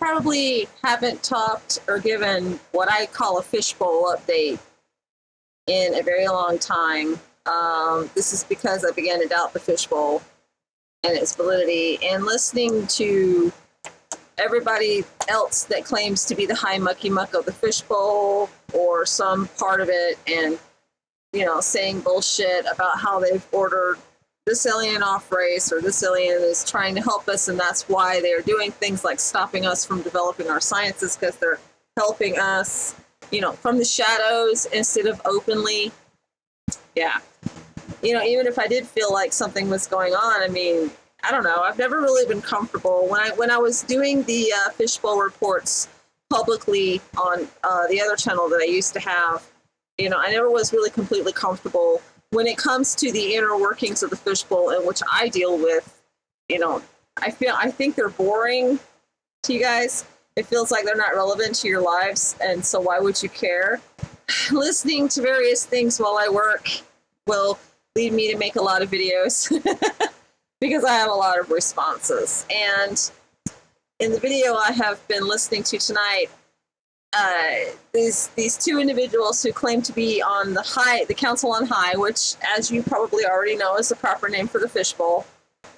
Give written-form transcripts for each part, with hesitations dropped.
probably haven't talked or given what I call a fishbowl update in a very long time. This is because I began to doubt the fishbowl and its validity, and listening to everybody else that claims to be the high mucky muck of the fishbowl or some part of it, and saying bullshit about how they've ordered this alien off race, or this alien is trying to help us, and that's why they're doing things like stopping us from developing our sciences, because they're helping us, from the shadows instead of openly. Yeah. Even if I did feel like something was going on, I mean, I don't know. I've never really been comfortable. When I was doing the fishbowl reports publicly on the other channel that I used to have, I never was really completely comfortable when it comes to the inner workings of the fishbowl, in which I deal with. I think they're boring to you guys. It feels like they're not relevant to your lives, and so why would you care? Listening to various things while I work will lead me to make a lot of videos because I have a lot of responses. And in the video I have been listening to tonight, these two individuals who claim to be on the Council on High, which, as you probably already know, is the proper name for the fishbowl.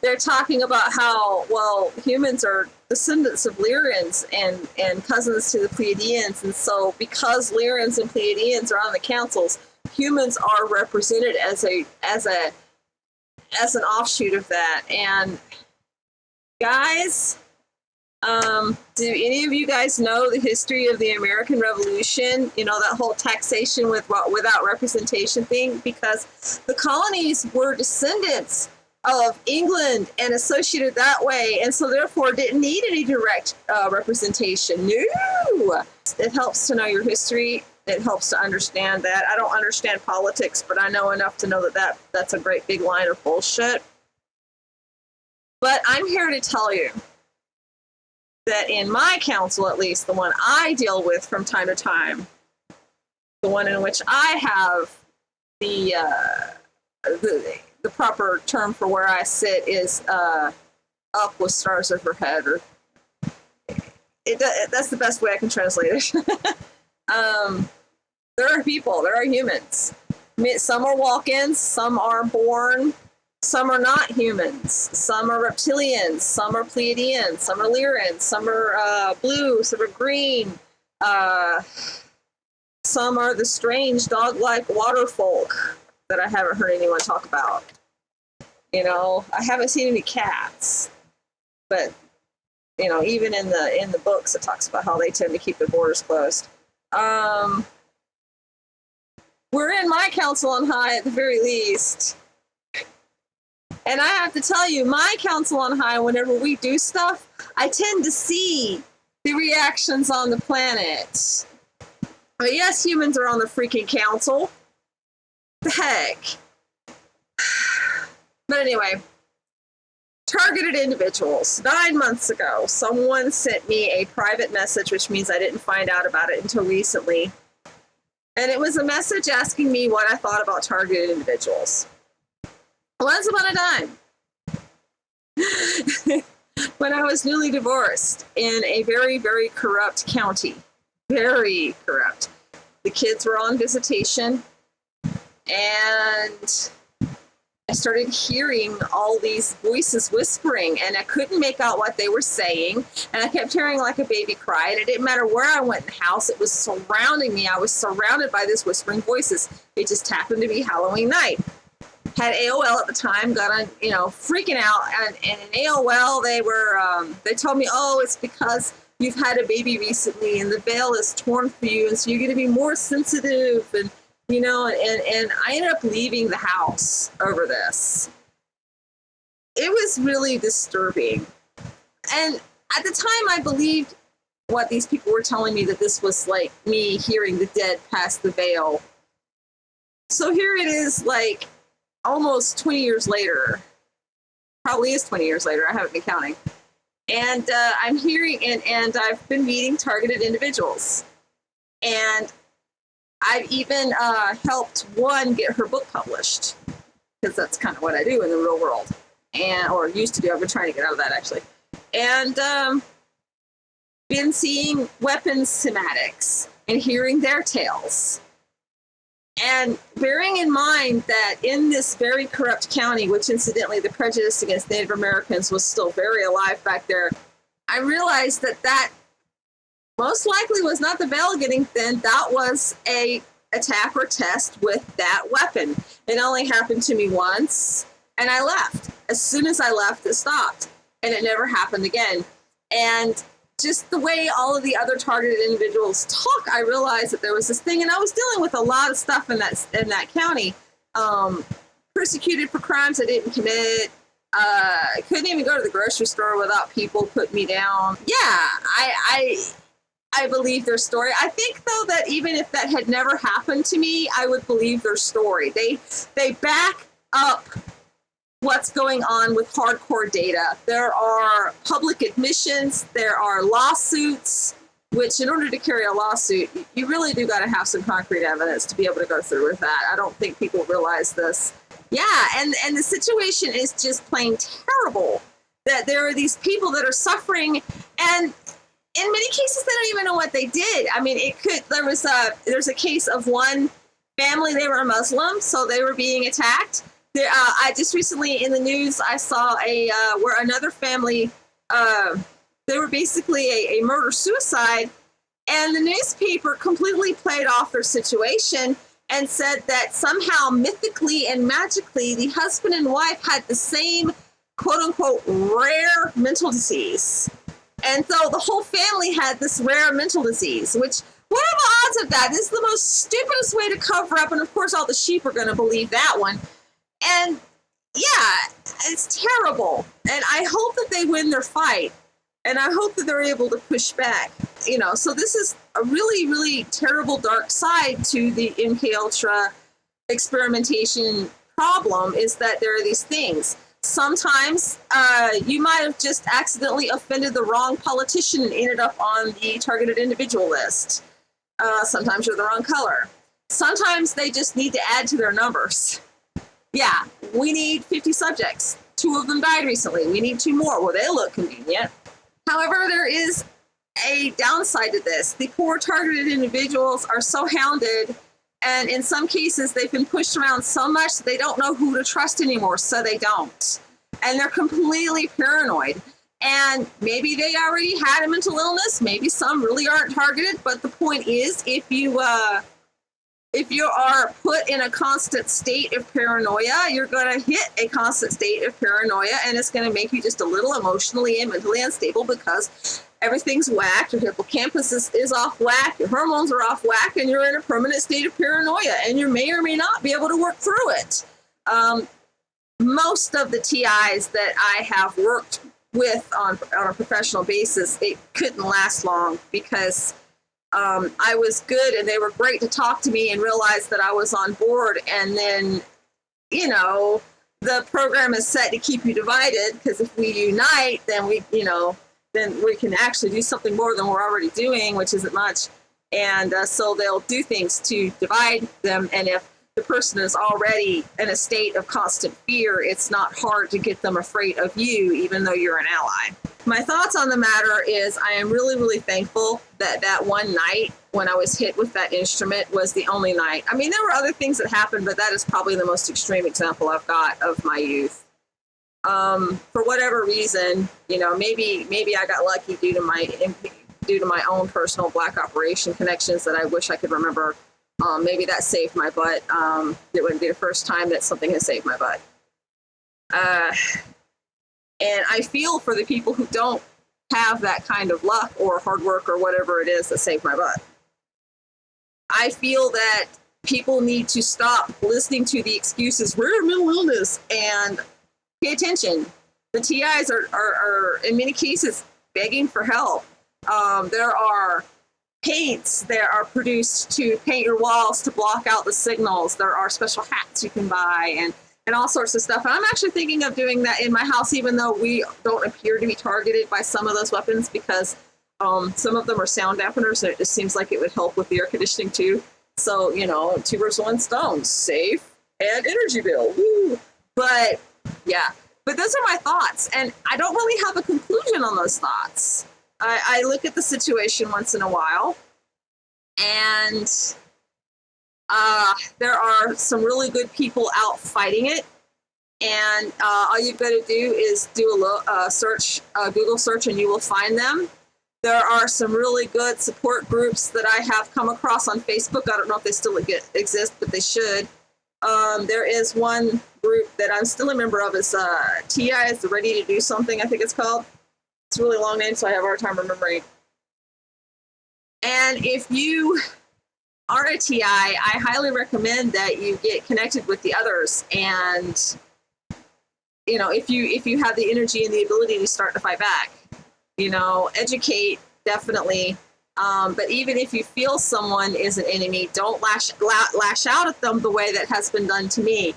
They're talking about how, well, humans are descendants of Lyrians and cousins to the Pleiadians, and so because Lyrians and Pleiadians are on the councils, humans are represented as an offshoot of that. And guys, do any of you guys know the history of the American Revolution? That whole taxation without representation thing? Because the colonies were descendants of England and associated that way, and so therefore didn't need any direct representation. No! It helps to know your history. It helps to understand that. I don't understand politics, but I know enough to know that's a great big line of bullshit. But I'm here to tell you that in my council, at least, the one I deal with from time to time, the one in which I have the proper term for where I sit is up with stars overhead, or that's the best way I can translate it. There are people, there are humans. Some are walk-ins, some are born, some are not humans, some are reptilians, some are Pleiadians, some are Lyrians, some are blue, some are green, some are the strange dog-like water folk that I haven't heard anyone talk about. I haven't seen any cats, but even in the books it talks about how they tend to keep their borders closed. We're in my Council on High at the very least. And I have to tell you, my Council on High, whenever we do stuff, I tend to see the reactions on the planet. But yes, humans are on the freaking council. The heck. But anyway, targeted individuals. 9 months ago, someone sent me a private message, which means I didn't find out about it until recently. And it was a message asking me what I thought about targeted individuals. Once upon a time, when I was newly divorced in a very, very corrupt county, very corrupt, the kids were on visitation, and I started hearing all these voices whispering, and I couldn't make out what they were saying, and I kept hearing like a baby cry, and it didn't matter where I went in the house, it was surrounding me. I was surrounded by these whispering voices. It just happened to be Halloween night. Had AOL at the time, got on, freaking out, and in AOL they told me, oh, it's because you've had a baby recently and the veil is torn for you, and so you're going to be more sensitive, and and I ended up leaving the house over this. It was really disturbing. And at the time, I believed what these people were telling me, that this was like me hearing the dead pass the veil. So here it is, like almost 20 years later. Probably is 20 years later. I haven't been counting. And I'm hearing, and I've been meeting targeted individuals. And I've even helped one get her book published, because that's kind of what I do in the real world, or used to do. I've been trying to get out of that, actually. And been seeing weapons schematics and hearing their tales. And bearing in mind that in this very corrupt county, which incidentally the prejudice against Native Americans was still very alive back there, I realized that that most likely was not the veil getting thin. That was a attack or test with that weapon. It only happened to me once, and I left. As soon as I left, it stopped, and it never happened again. And just the way all of the other targeted individuals talk, I realized that there was this thing, and I was dealing with a lot of stuff in that county. Persecuted for crimes I didn't commit. I couldn't even go to the grocery store without people putting me down. Yeah, I believe their story. I think, though, that even if that had never happened to me, I would believe their story. They back up what's going on with hardcore data. There are public admissions, there are lawsuits, which in order to carry a lawsuit, you really do got to have some concrete evidence to be able to go through with that. I don't think people realize this. Yeah, and the situation is just plain terrible, that there are these people that are suffering, and in many cases they don't even know what they did. I mean, there's a case of one family, they were a Muslim, so they were being attacked. I just recently in the news, I saw where another family, they were basically a murder-suicide, and the newspaper completely played off their situation and said that somehow mythically and magically the husband and wife had the same quote-unquote rare mental disease. And so the whole family had this rare mental disease, which, what are the odds of that? This is the most stupidest way to cover up, and of course all the sheep are going to believe that one. And yeah, it's terrible. And I hope that they win their fight. And I hope that they're able to push back. So this is a really, really terrible dark side to the MK Ultra experimentation problem, is that there are these things. Sometimes you might have just accidentally offended the wrong politician and ended up on the targeted individual list. Sometimes you're the wrong color. Sometimes they just need to add to their numbers. Yeah, we need 50 subjects. 2 of them died recently. We need 2 more. Well, they look convenient. However, there is a downside to this. The poor targeted individuals are so hounded, and in some cases, they've been pushed around so much that they don't know who to trust anymore, so they don't. And they're completely paranoid. And maybe they already had a mental illness. Maybe some really aren't targeted. But the point is, if you are put in a constant state of paranoia, you're going to hit a constant state of paranoia, and it's going to make you just a little emotionally and mentally unstable because everything's whacked. Your hippocampus is off whack, your hormones are off whack, and you're in a permanent state of paranoia, and you may or may not be able to work through it. Most of the TIs that I have worked with on a professional basis, it couldn't last long because I was good and they were great to talk to me and realize that I was on board. And then, the program is set to keep you divided, because if we unite, then we can actually do something more than we're already doing, which isn't much. And so they'll do things to divide them. And if the person is already in a state of constant fear, it's not hard to get them afraid of you, even though you're an ally. My thoughts on the matter is I am really, really thankful that one night when I was hit with that instrument was the only night. I mean, there were other things that happened, but that is probably the most extreme example I've got of my youth. For whatever reason, maybe I got lucky due to my own personal black operation connections that I wish I could remember. Maybe that saved my butt. It wouldn't be the first time that something has saved my butt. And I feel for the people who don't have that kind of luck or hard work or whatever it is that saved my butt. I feel that people need to stop listening to the excuses, rare mental illness, and pay attention. The TIs are in many cases begging for help. There are paints that are produced to paint your walls to block out the signals. There are special hats you can buy and all sorts of stuff. And I'm actually thinking of doing that in my house, even though we don't appear to be targeted by some of those weapons, because some of them are sound dampeners, and it just seems like it would help with the air conditioning too. So, 2 birds, 1 stone, safe and energy bill. Woo. But yeah, but those are my thoughts, and I don't really have a conclusion on those thoughts. I look at the situation once in a while, and there are some really good people out fighting it. And all you've got to do is do a search, Google search, and you will find them. There are some really good support groups that I have come across on Facebook. I don't know if they still exist, but they should. There is one group that I'm still a member of. It's TI is the Ready to Do Something, I think it's called. It's a really long name, so I have a hard time remembering. And if you are a TI, I highly recommend that you get connected with the others. And if you have the energy and the ability to start to fight back, educate, definitely. But even if you feel someone is an enemy, don't lash out at them the way that has been done to me.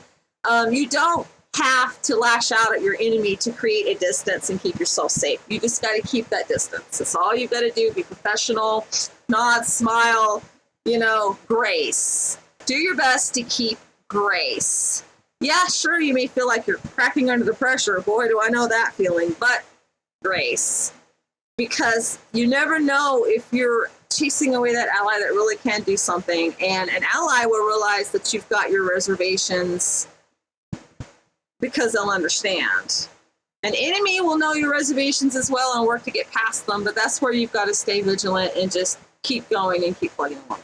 You don't have to lash out at your enemy to create a distance and keep yourself safe. You just got to keep that distance. That's all you've got to do. Be professional, nod, smile, grace. Do your best to keep grace. Yeah, sure, you may feel like you're cracking under the pressure. Boy, do I know that feeling. But grace. Because you never know if you're chasing away that ally that really can do something. And an ally will realize that you've got your reservations because they'll understand. An enemy will know your reservations as well and work to get past them. But that's where you've got to stay vigilant and just keep going and keep plugging along.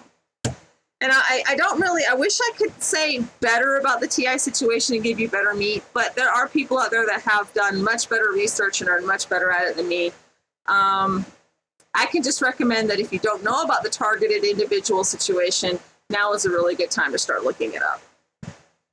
And I wish I could say better about the TI situation and give you better meat, but there are people out there that have done much better research and are much better at it than me. I can just recommend that if you don't know about the targeted individual situation, now is a really good time to start looking it up.